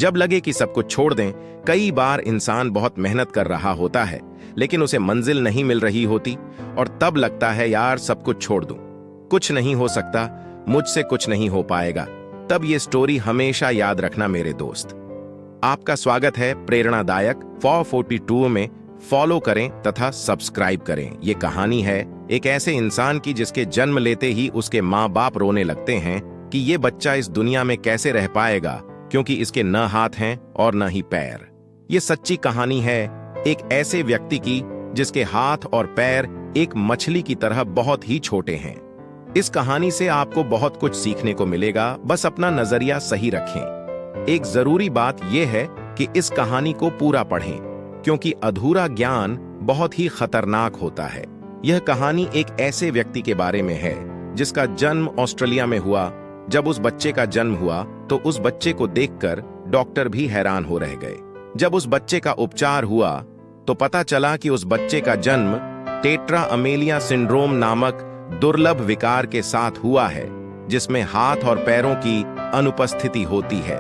जब लगे कि सब कुछ छोड़ दें, कई बार इंसान बहुत मेहनत कर रहा होता है लेकिन उसे मंजिल नहीं मिल रही होती और तब लगता है यार सब कुछ छोड़ दूं, कुछ नहीं हो सकता, मुझसे कुछ नहीं हो पाएगा। तब ये स्टोरी हमेशा याद रखना मेरे दोस्त। आपका स्वागत है प्रेरणादायक 442 में। फॉलो करें तथा सब्सक्राइब करें। ये कहानी है एक ऐसे इंसान की जिसके जन्म लेते ही उसके माँ बाप रोने लगते हैं कि ये बच्चा इस दुनिया में कैसे रह पाएगा, क्योंकि इसके न हाथ हैं और न ही पैर। ये सच्ची कहानी है एक ऐसे व्यक्ति की जिसके हाथ और पैर एक मछली की तरह बहुत ही छोटे हैं। इस कहानी से आपको बहुत कुछ सीखने को मिलेगा, बस अपना नजरिया सही रखें। एक जरूरी बात यह है कि इस कहानी को पूरा पढ़ें, क्योंकि अधूरा ज्ञान बहुत ही खतरनाक होता है। यह कहानी एक ऐसे व्यक्ति के बारे में है जिसका जन्म ऑस्ट्रेलिया में हुआ। जब उस बच्चे का जन्म हुआ तो उस बच्चे को देखकर डॉक्टर भी हैरान हो रह गए। जब उस बच्चे का उपचार हुआ तो पता चला कि उस बच्चे का जन्म टेट्रा अमेलिया सिंड्रोम नामक दुर्लभ विकार के साथ हुआ है, जिसमें हाथ और पैरों की अनुपस्थिति होती है।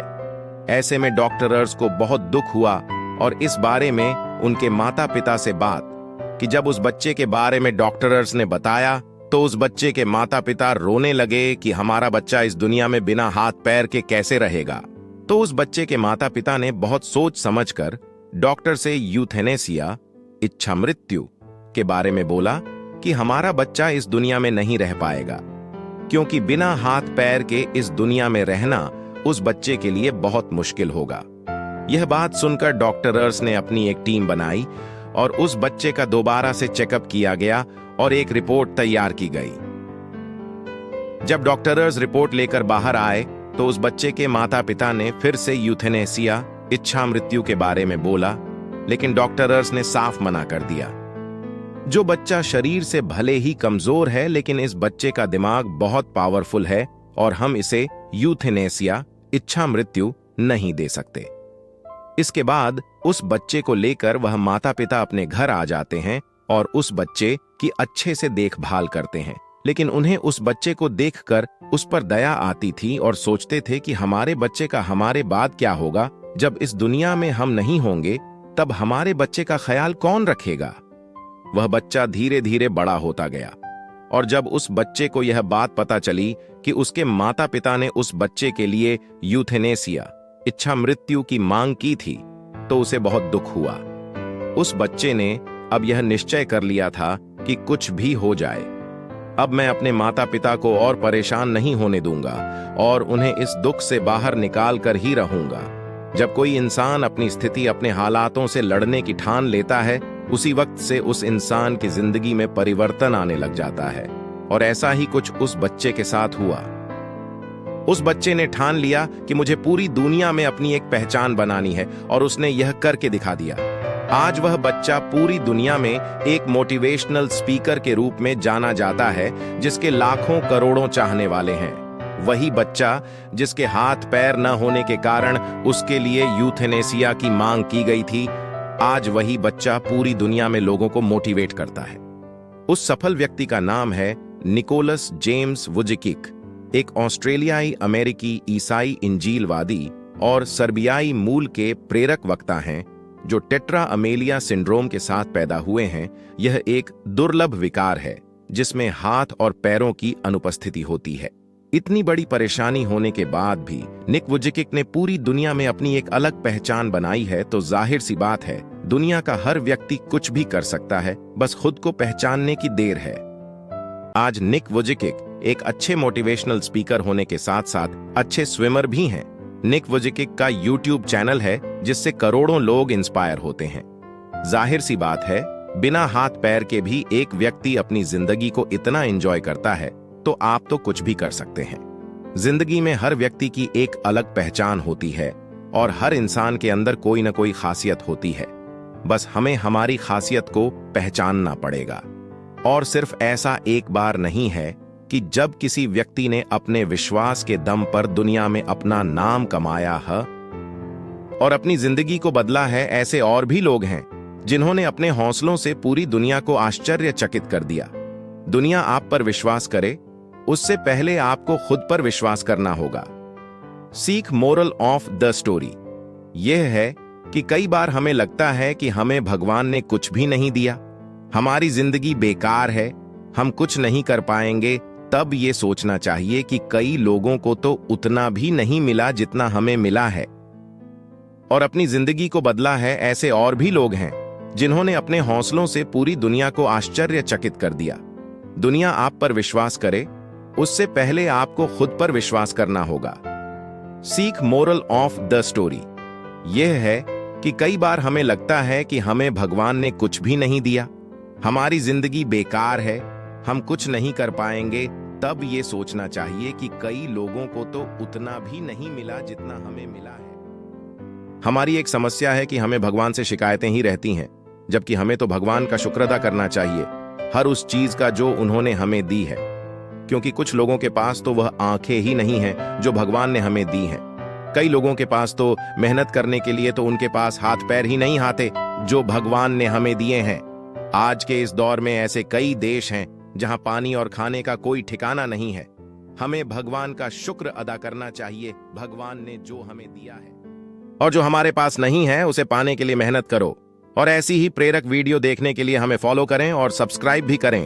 ऐसे में डॉक्टर्स को बहुत दुख हुआ और इस बारे में उनके माता पिता से बात कि जब उस बच्चे के बारे में डॉक्टर्स ने बताया तो उस बच्चे के माता पिता रोने लगे कि हमारा बच्चा इस दुनिया में बिना हाथ पैर के कैसे रहेगा। तो उस बच्चे के माता पिता ने बहुत सोच समझकर डॉक्टर से यूथेनेसिया, इच्छा मृत्यु के बारे में बोला कि हमारा बच्चा इस दुनिया में नहीं रह पाएगा, क्योंकि बिना हाथ पैर के इस दुनिया में रहना उस बच्चे के लिए बहुत मुश्किल होगा। यह बात सुनकर डॉक्टर्स ने अपनी एक टीम बनाई और उस बच्चे का दोबारा से चेकअप किया गया और एक रिपोर्ट तैयार की गई। जब डॉक्टर्स रिपोर्ट लेकर बाहर आए तो उस बच्चे के माता पिता ने फिर से यूथेनेसिया, इच्छा मृत्यु के बारे में बोला, लेकिन डॉक्टर्स ने साफ मना कर दिया। जो बच्चा शरीर से भले ही कमजोर है, लेकिन इस बच्चे का दिमाग बहुत पावरफुल है और हम इसे यूथेनेसिया, इच्छा मृत्यु नहीं दे सकते। इसके बाद उस बच्चे को लेकर वह माता पिता अपने घर आ जाते हैं और उस बच्चे की अच्छे से देखभाल करते हैं, लेकिन उन्हें उस बच्चे को देखकर उस पर दया आती थी और सोचते थे कि हमारे बच्चे का हमारे बाद क्या होगा, जब इस दुनिया में हम नहीं होंगे तब हमारे बच्चे का ख्याल कौन रखेगा। वह बच्चा धीरे धीरे बड़ा होता गया और जब उस बच्चे को यह बात पता चली कि उसके माता पिता ने उस बच्चे के लिए यूथेनेसिया, इच्छा मृत्यु की मांग की थी, तो उसे बहुत दुख हुआ। उस बच्चे ने अब यह निश्चय कर लिया था कि कुछ भी हो जाए, अब मैं अपने माता पिता को और परेशान नहीं होने दूंगा और उन्हें इस दुख से बाहर निकाल कर ही रहूंगा। जब कोई इंसान अपनी स्थिति, अपने हालातों से लड़ने की ठान लेता है, उसी वक्त से उस इंसान की जिंदगी में परिवर्तन आने लग जाता है। और ऐसा ही कुछ उस बच्चे के साथ हुआ। उस बच्चे ने ठान लिया कि मुझे पूरी दुनिया में अपनी एक पहचान बनानी है और उसने यह करके दिखा दिया। आज वह बच्चा पूरी दुनिया में एक मोटिवेशनल स्पीकर के रूप में जाना जाता है, जिसके लाखों करोड़ों चाहने वाले हैं। वही बच्चा जिसके हाथ पैर न होने के कारण उसके लिए यूथेनेसिया की मांग की गई थी, आज वही बच्चा पूरी दुनिया में लोगों को मोटिवेट करता है। उस सफल व्यक्ति का नाम है निकोलस जेम्स वुजिकिक, एक ऑस्ट्रेलियाई अमेरिकी ईसाई इंजीलवादी और सर्बियाई मूल के प्रेरक वक्ता हैं जो टेट्रा अमेलिया सिंड्रोम के साथ पैदा हुए हैं। यह एक दुर्लभ विकार है जिसमें हाथ और पैरों की अनुपस्थिति होती है। इतनी बड़ी परेशानी होने के बाद भी निक वुजिकिक ने पूरी दुनिया में अपनी एक अलग पहचान बनाई है, तो जाहिर सी बात है दुनिया का हर व्यक्ति कुछ भी कर सकता है, बस खुद को पहचानने की देर है। आज निक वुजिकिक एक अच्छे मोटिवेशनल स्पीकर होने के साथ साथ अच्छे स्विमर भी हैं। निक वुजिकिक का यूट्यूब चैनल है जिससे करोड़ों लोग इंस्पायर होते हैं। जाहिर सी बात है बिना हाथ पैर के भी एक व्यक्ति अपनी जिंदगी को इतना एंजॉय करता है, तो आप तो कुछ भी कर सकते हैं। जिंदगी में हर व्यक्ति की एक अलग पहचान होती है और हर इंसान के अंदर कोई न कोई खासियत होती है, बस हमें हमारी खासियत को पहचानना पड़ेगा। और सिर्फ ऐसा एक बार नहीं है कि जब किसी व्यक्ति ने अपने विश्वास के दम पर दुनिया में अपना नाम कमाया है और अपनी जिंदगी को बदला है, ऐसे और भी लोग हैं जिन्होंने अपने हौसलों से पूरी दुनिया को आश्चर्यचकित कर दिया। दुनिया आप पर विश्वास करे, उससे पहले आपको खुद पर विश्वास करना होगा। सीख मोरल ऑफ द स्टोरी। यह है कि कई बार हमें लगता है कि हमें भगवान ने कुछ भी नहीं दिया, हमारी जिंदगी बेकार है, हम कुछ नहीं कर पाएंगे। तब ये सोचना चाहिए कि कई लोगों को तो उतना भी नहीं मिला जितना हमें मिला है, और अपनी जिंदगी को बदला है। ऐसे और भी लोग हैं जिन्होंने अपने हौसलों से पूरी दुनिया को आश्चर्यचकित कर दिया। दुनिया आप पर विश्वास करे, उससे पहले आपको खुद पर विश्वास करना होगा। सीख मोरल ऑफ द स्टोरी यह है कि कई बार हमें लगता है कि हमें भगवान ने कुछ भी नहीं दिया, हमारी जिंदगी बेकार है, हम कुछ नहीं कर पाएंगे। तब ये सोचना चाहिए कि कई लोगों को तो उतना भी नहीं मिला जितना हमें मिला है। हमारी एक समस्या है कि हमें भगवान से शिकायतें ही रहती हैं, जबकि हमें तो भगवान का शुक्र अदा करना चाहिए हर उस चीज का जो उन्होंने हमें दी है, क्योंकि कुछ लोगों के पास तो वह आंखें ही नहीं हैं जो भगवान ने हमें दी हैं। कई लोगों के पास तो मेहनत करने के लिए तो उनके पास हाथ पैर ही नहीं आते जो भगवान ने हमें दिए हैं। आज के इस दौर में ऐसे कई देश हैं जहां पानी और खाने का कोई ठिकाना नहीं है। हमें भगवान का शुक्र अदा करना चाहिए, भगवान ने जो हमें दिया है, और जो हमारे पास नहीं है उसे पाने के लिए मेहनत करो। और ऐसी ही प्रेरक वीडियो देखने के लिए हमें फॉलो करें और सब्सक्राइब भी करें।